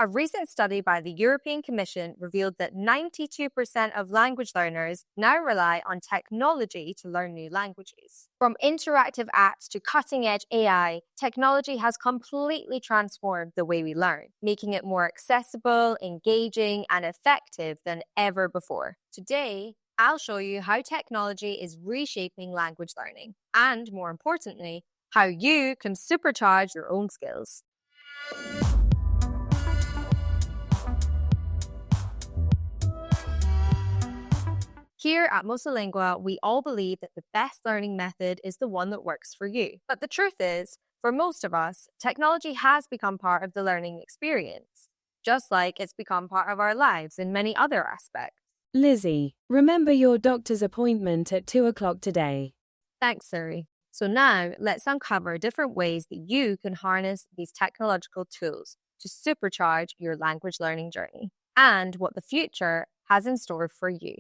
A recent study by the European Commission revealed that 92% of language learners now rely on technology to learn new languages. From interactive apps to cutting-edge AI, technology has completely transformed the way we learn, making it more accessible, engaging, and effective than ever before. Today, I'll show you how technology is reshaping language learning, and more importantly, how you can supercharge your own skills. Here at MosaLingua, we all believe that the best learning method is the one that works for you. But the truth is, for most of us, technology has become part of the learning experience, just like it's become part of our lives in many other aspects. Lizzie, remember your doctor's appointment at 2 o'clock today. Thanks, Siri. So now, let's uncover different ways that you can harness these technological tools to supercharge your language learning journey, and what the future has in store for you.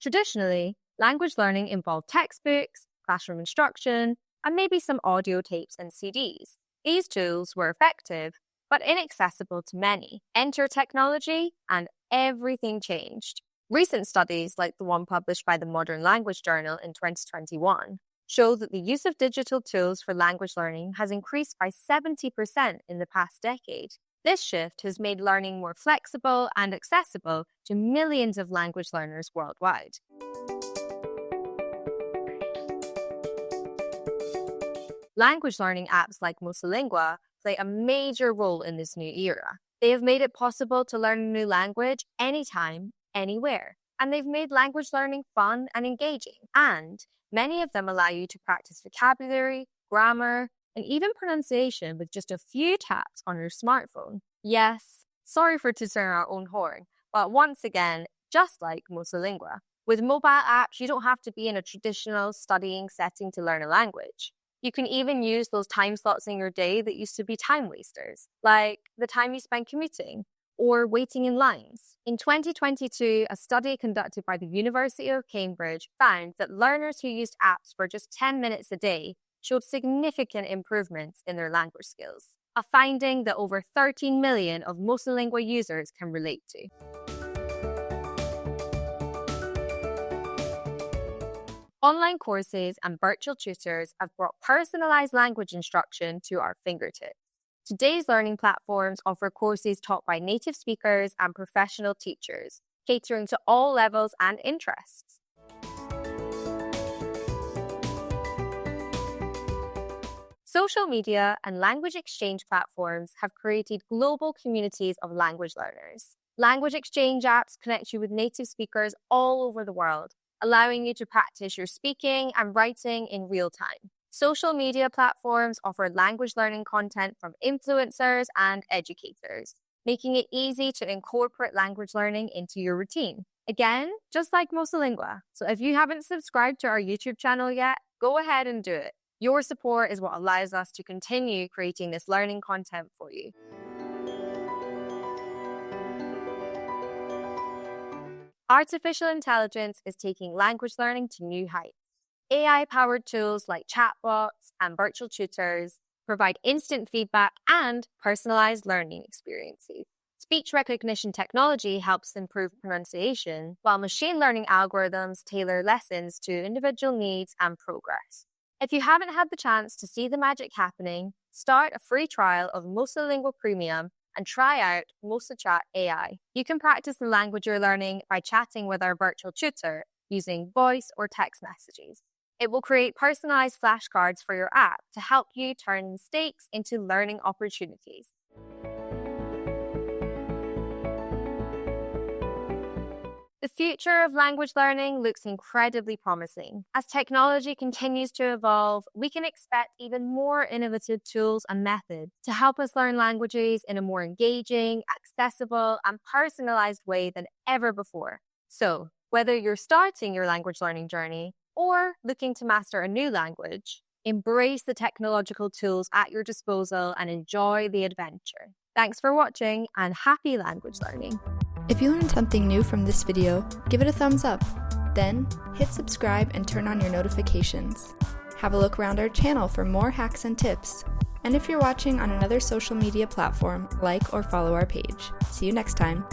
Traditionally, language learning involved textbooks, classroom instruction, and maybe some audio tapes and CDs. These tools were effective, but inaccessible to many. Enter technology, and everything changed. Recent studies, like the one published by the Modern Language Journal in 2021, show that the use of digital tools for language learning has increased by 70% in the past decade. This shift has made learning more flexible and accessible to millions of language learners worldwide. Language learning apps like MosaLingua play a major role in this new era. They have made it possible to learn a new language anytime, anywhere. And they've made language learning fun and engaging. And many of them allow you to practice vocabulary, grammar, and even pronunciation with just a few taps on your smartphone. Yes, sorry for tooting our own horn, but once again, just like MosaLingua, with mobile apps, you don't have to be in a traditional studying setting to learn a language. You can even use those time slots in your day that used to be time wasters, like the time you spend commuting or waiting in lines. In 2022, a study conducted by the University of Cambridge found that learners who used apps for just 10 minutes a day showed significant improvements in their language skills, a finding that over 13 million of MosaLingua users can relate to. Online courses and virtual tutors have brought personalized language instruction to our fingertips. Today's learning platforms offer courses taught by native speakers and professional teachers, catering to all levels and interests. Social media and language exchange platforms have created global communities of language learners. Language exchange apps connect you with native speakers all over the world, allowing you to practice your speaking and writing in real time. Social media platforms offer language learning content from influencers and educators, making it easy to incorporate language learning into your routine. Again, just like MosaLingua. So if you haven't subscribed to our YouTube channel yet, go ahead and do it. Your support is what allows us to continue creating this learning content for you. Artificial intelligence is taking language learning to new heights. AI-powered tools like chatbots and virtual tutors provide instant feedback and personalized learning experiences. Speech recognition technology helps improve pronunciation, while machine learning algorithms tailor lessons to individual needs and progress. If you haven't had the chance to see the magic happening, start a free trial of MosaLingua Premium and try out MosaChat AI. You can practice the language you're learning by chatting with our virtual tutor using voice or text messages. It will create personalized flashcards for your app to help you turn mistakes into learning opportunities. The future of language learning looks incredibly promising. As technology continues to evolve, we can expect even more innovative tools and methods to help us learn languages in a more engaging, accessible, and personalized way than ever before. So, whether you're starting your language learning journey or looking to master a new language, embrace the technological tools at your disposal and enjoy the adventure. Thanks for watching and happy language learning. If you learned something new from this video, give it a thumbs up. Then, hit subscribe and turn on your notifications. Have a look around our channel for more hacks and tips. And if you're watching on another social media platform, like or follow our page. See you next time.